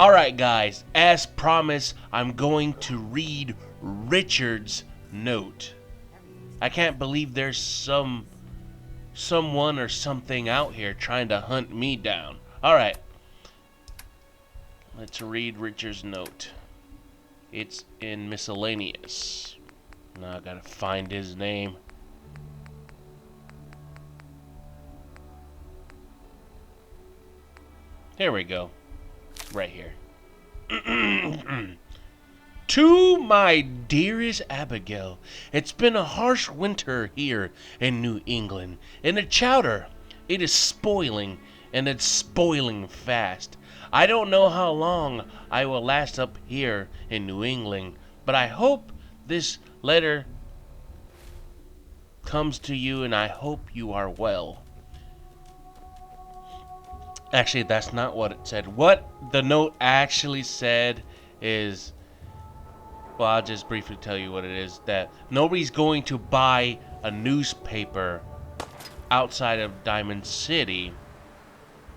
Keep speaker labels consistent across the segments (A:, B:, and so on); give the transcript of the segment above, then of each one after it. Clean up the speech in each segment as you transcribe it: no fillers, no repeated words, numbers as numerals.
A: Alright guys, as promised, I'm going to read Richard's note. I can't believe there's someone or something out here trying to hunt me down. Alright, let's read Richard's note. It's in miscellaneous. Now I gotta find his name. Here we go. Right here. To my dearest Abigail, it's been a harsh winter here in New England, and the chowder, it is spoiling, and it's spoiling fast. I don't know how long I will last up here in New England, but I hope this letter comes to you, and I hope you are well. Actually, that's not what it said. What the note actually said is, well, I'll just briefly tell you what it is. That nobody's going to buy a newspaper outside of Diamond City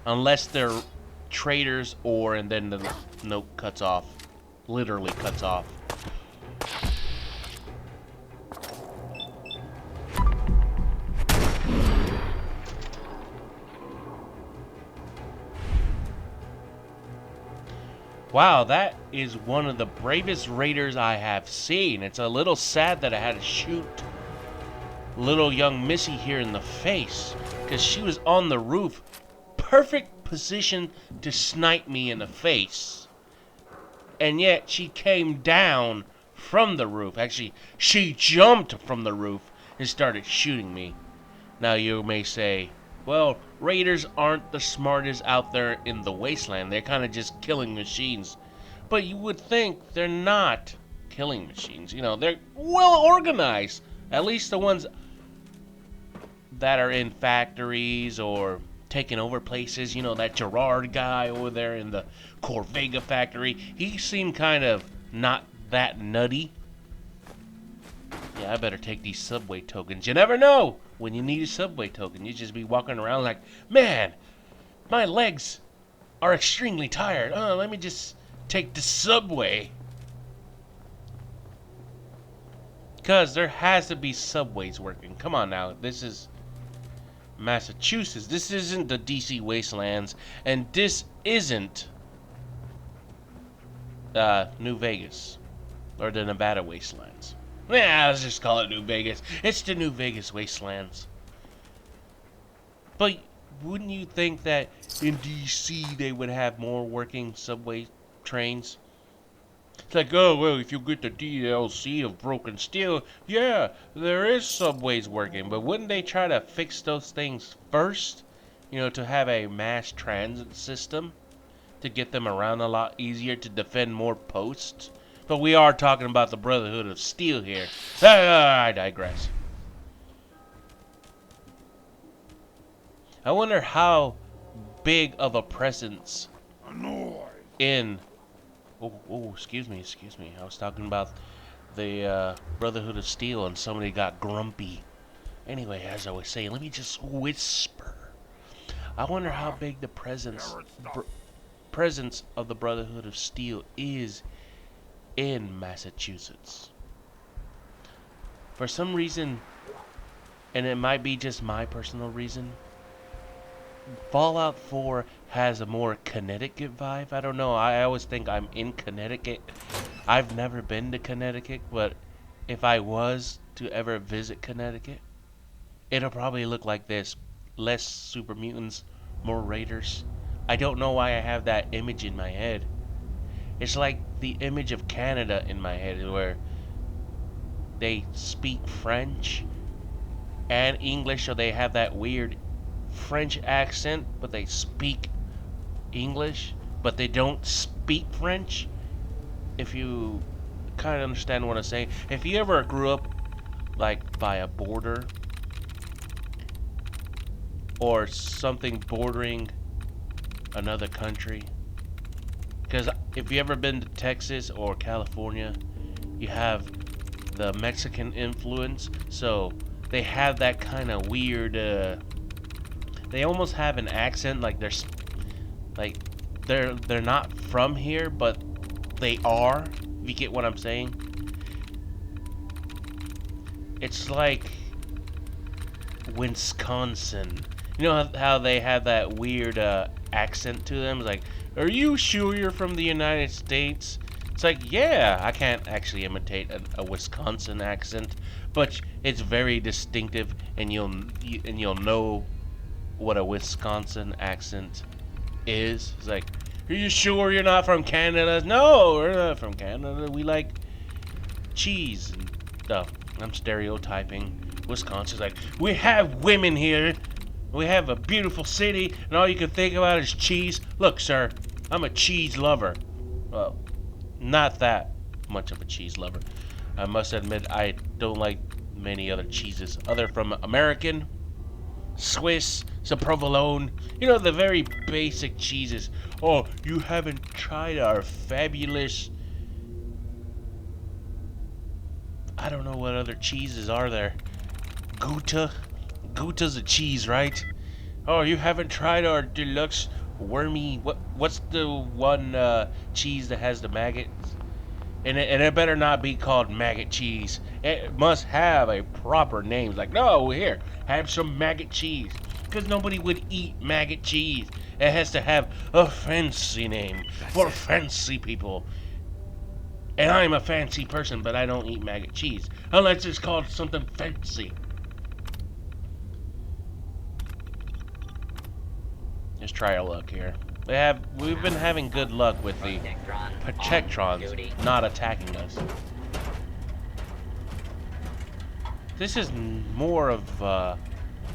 A: unless they're traders, or, and then the note cuts off. Literally cuts off. Wow, that is one of the bravest raiders I have seen. It's a little sad that I had to shoot little young Missy here in the face, because she was on the roof. Perfect position to snipe me in the face. And yet she came down from the roof. Actually, she jumped from the roof and started shooting me. Now you may say, well, raiders aren't the smartest out there in the wasteland. They're kind of just killing machines. But you would think they're not killing machines. You know, they're well organized. At least the ones that are in factories or taking over places. You know, that Gerard guy over there in the Corvega factory. He seemed kind of not that nutty. Yeah, I better take these subway tokens. You never know when you need a subway token. You just be walking around like, man, my legs are extremely tired. Let me just take the subway. Because there has to be subways working. Come on now. This is Massachusetts. This isn't the DC Wastelands. And this isn't New Vegas. Or the Nevada Wastelands. Yeah, let's just call it New Vegas. It's the New Vegas Wastelands. But wouldn't you think that in DC they would have more working subway trains? It's like, oh, well, if you get the DLC of Broken Steel, yeah, there is subways working. But wouldn't they try to fix those things first? You know, to have a mass transit system to get them around a lot easier, to defend more posts? But we are talking about the Brotherhood of Steel here. I digress. I wonder how big of a presence in... Oh, excuse me. I was talking about the Brotherhood of Steel and somebody got grumpy. Anyway, as I was saying, let me just whisper. I wonder how big the presence of the Brotherhood of Steel is in Massachusetts. For some reason, and it might be just my personal reason, Fallout 4 has a more Connecticut vibe. I don't know, I always think I'm in Connecticut. I've never been to Connecticut, but if I was to ever visit Connecticut, it'll probably look like this. Less super mutants, more raiders. I don't know why I have that image in my head. It's like the image of Canada in my head, where they speak French and English, so they have that weird French accent, but they speak English, but they don't speak French. If you kind of understand what I'm saying. If you ever grew up like by a border or something bordering another country, because if you ever been to Texas or California, you have the Mexican influence, so they have that kind of weird, they almost have an accent, like they're, like, they're not from here, but they are. If you get what I'm saying. It's like Wisconsin. You know how they have that weird accent to them? It's like, are you sure you're from the United States? It's like, yeah, I can't actually imitate a Wisconsin accent, but it's very distinctive, and you'll know what a Wisconsin accent is. It's like, are you sure you're not from Canada? No, we're not from Canada. We like cheese and stuff. I'm stereotyping. Wisconsin's like, we have women here. We have a beautiful city, and all you can think about is cheese. Look, sir, I'm a cheese lover. Well, not that much of a cheese lover. I must admit, I don't like many other cheeses other from American, Swiss, some provolone. You know, the very basic cheeses. Oh, you haven't tried our fabulous... I don't know what other cheeses are there. Gouda? Gouda's a cheese, right? Oh, you haven't tried our deluxe wormy... What's the one cheese that has the maggots? And it better not be called maggot cheese. It must have a proper name. Like, no, here, have some maggot cheese. Because nobody would eat maggot cheese. It has to have a fancy name for fancy people. And I'm a fancy person, but I don't eat maggot cheese. Unless it's called something fancy. Let's try our luck here. We've been having good luck with the Protectrons not attacking us. This is more of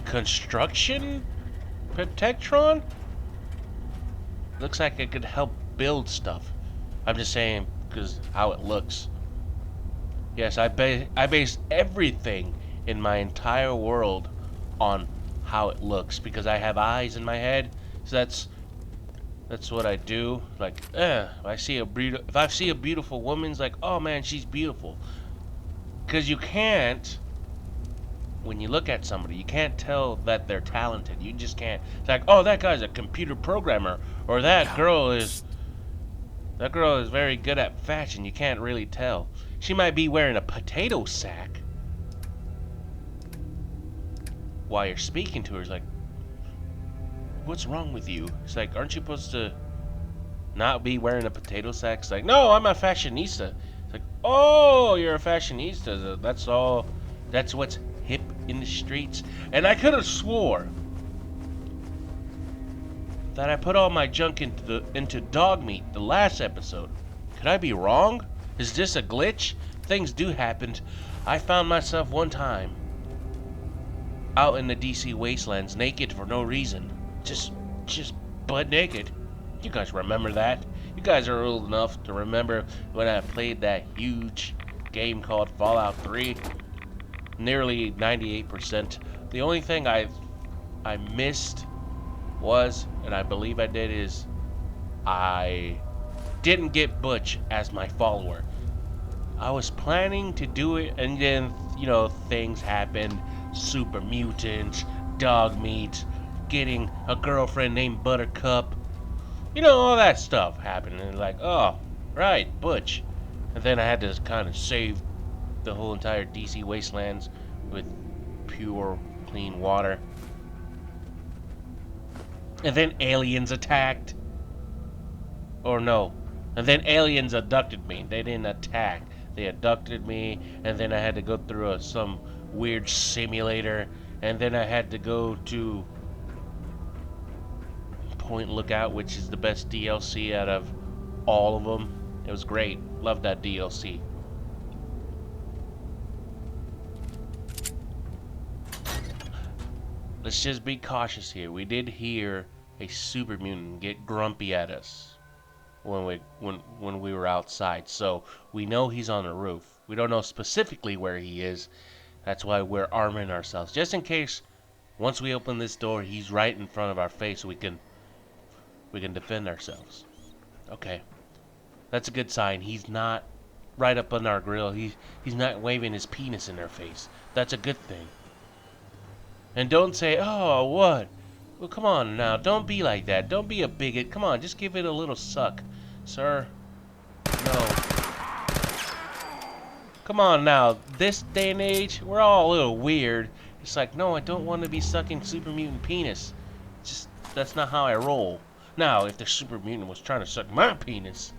A: construction Protectron? Looks like it could help build stuff. I'm just saying because how it looks. Yes, I base everything in my entire world on how it looks because I have eyes in my head. So that's what I do. Like, if I see a beautiful woman, it's like, oh man, she's beautiful. Because you can't, when you look at somebody, you can't tell that they're talented. You just can't. It's like, oh, that guy's a computer programmer, or that girl is very good at fashion. You can't really tell. She might be wearing a potato sack while you're speaking to her. It's like, what's wrong with you? It's like, aren't you supposed to not be wearing a potato sack? It's like, no, I'm a fashionista. It's like, oh, you're a fashionista. That's all. That's what's hip in the streets. And I could have swore that I put all my junk into dog meat the last episode. Could I be wrong? Is this a glitch? Things do happen. I found myself one time out in the DC wastelands naked for no reason. Just butt naked. You guys remember that? You guys are old enough to remember when I played that huge game called Fallout 3. Nearly 98%. The only thing I missed was, and I believe I did, is I didn't get Butch as my follower. I was planning to do it, and then, you know, things happened. Super mutants, dog meat, getting a girlfriend named Buttercup. You know, all that stuff happened, and like, oh, right, Butch. And then I had to kind of save the whole entire DC wastelands with pure, clean water. And then aliens attacked. Or no. And then aliens abducted me. They didn't attack. They abducted me, and then I had to go through some weird simulator, and then I had to go to Point Lookout, which is the best DLC out of all of them. It was great. Loved that DLC. Let's just be cautious here. We did hear a super mutant get grumpy at us when we were outside, so we know he's on the roof. We don't know specifically where he is. That's why we're arming ourselves, just in case once we open this door, he's right in front of our face. We can defend ourselves. Okay, that's a good sign. He's not right up on our grill. He's not waving his penis in our face. That's a good thing. And don't say, oh, what? Well, come on now. Don't be like that. Don't be a bigot. Come on, just give it a little suck. Sir. No. Come on now. This day and age, we're all a little weird. It's like, no, I don't want to be sucking super mutant penis. Just, that's not how I roll. Now, if the super mutant was trying to suck my penis,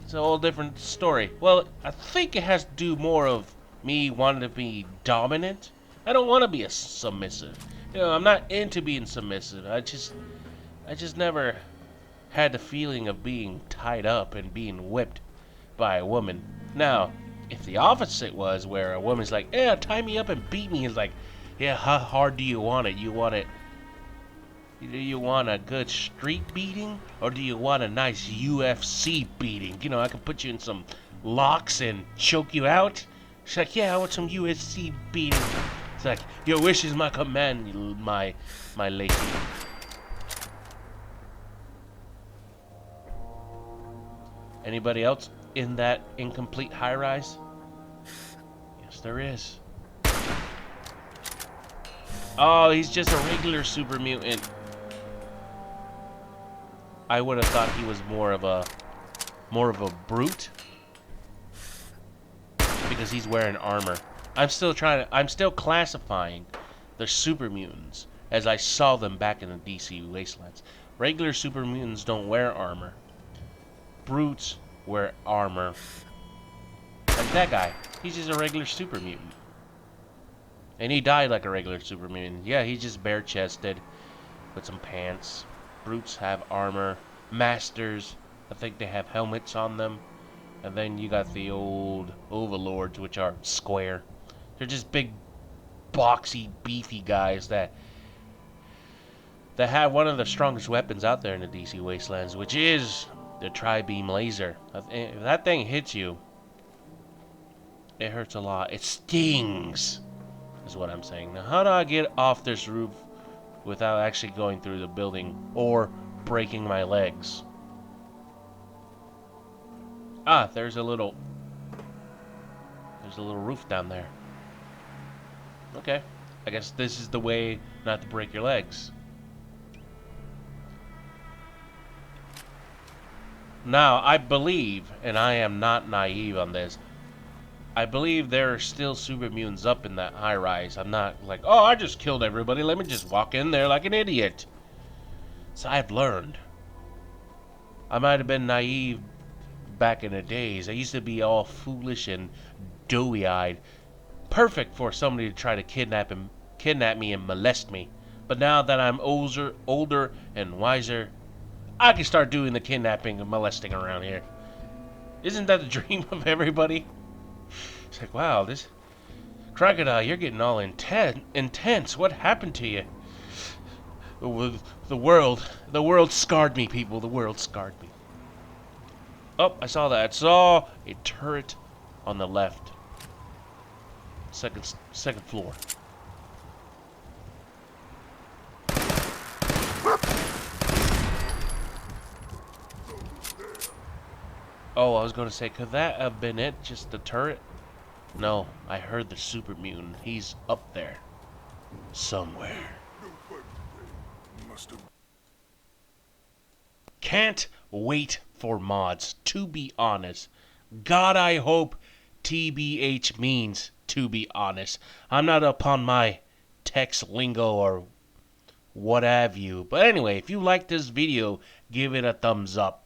A: it's a whole different story. Well, I think it has to do more of me wanting to be dominant. I don't want to be a submissive. You know, I'm not into being submissive. I just never had the feeling of being tied up and being whipped by a woman. Now, if the opposite was where a woman's like, yeah, tie me up and beat me, it's like, yeah, how hard do you want it? Do you want a good street beating, or do you want a nice UFC beating? You know, I can put you in some locks and choke you out. She's like, yeah, I want some UFC beating. It's like, your wish is my command, my lady. Anybody else in that incomplete high-rise? Yes, there is. Oh, he's just a regular super mutant. I would have thought he was more of a brute because he's wearing armor. I'm still classifying the super mutants as I saw them back in the DC Wastelands. Regular super mutants don't wear armor. Brutes wear armor. Like that guy. He's just a regular super mutant. And he died like a regular super mutant. Yeah, he's just bare-chested with some pants. Brutes have armor. Masters, I think they have helmets on them. And then you got the old overlords, which are square. They're just big, boxy, beefy guys that have one of the strongest weapons out there in the DC Wastelands, which is the tri-beam laser. If that thing hits you, it hurts a lot. It stings, is what I'm saying. Now, how do I get off this roof without actually going through the building or breaking my legs? Ah, there's a little roof down there. Okay, I guess this is the way not to break your legs. Now, I believe, and I am not naive on this, I believe there are still super mutants up in that high rise. I'm not like, oh, I just killed everybody, let me just walk in there like an idiot. So I've learned. I might have been naive back in the days. I used to be all foolish and doughy-eyed. Perfect for somebody to try to kidnap me and molest me. But now that I'm older and wiser, I can start doing the kidnapping and molesting around here. Isn't that the dream of everybody? It's like, wow, this crocodile, you're getting all intense. What happened to you? The world scarred me, people. The world scarred me. Oh, I saw that. I saw a turret on the left. Second floor. Oh, I was going to say, could that have been it? Just the turret? No, I heard the super mutant. He's up there. Somewhere. Can't wait for mods, to be honest. God, I hope TBH means to be honest. I'm not up on my text lingo or what have you. But anyway, if you like this video, give it a thumbs up.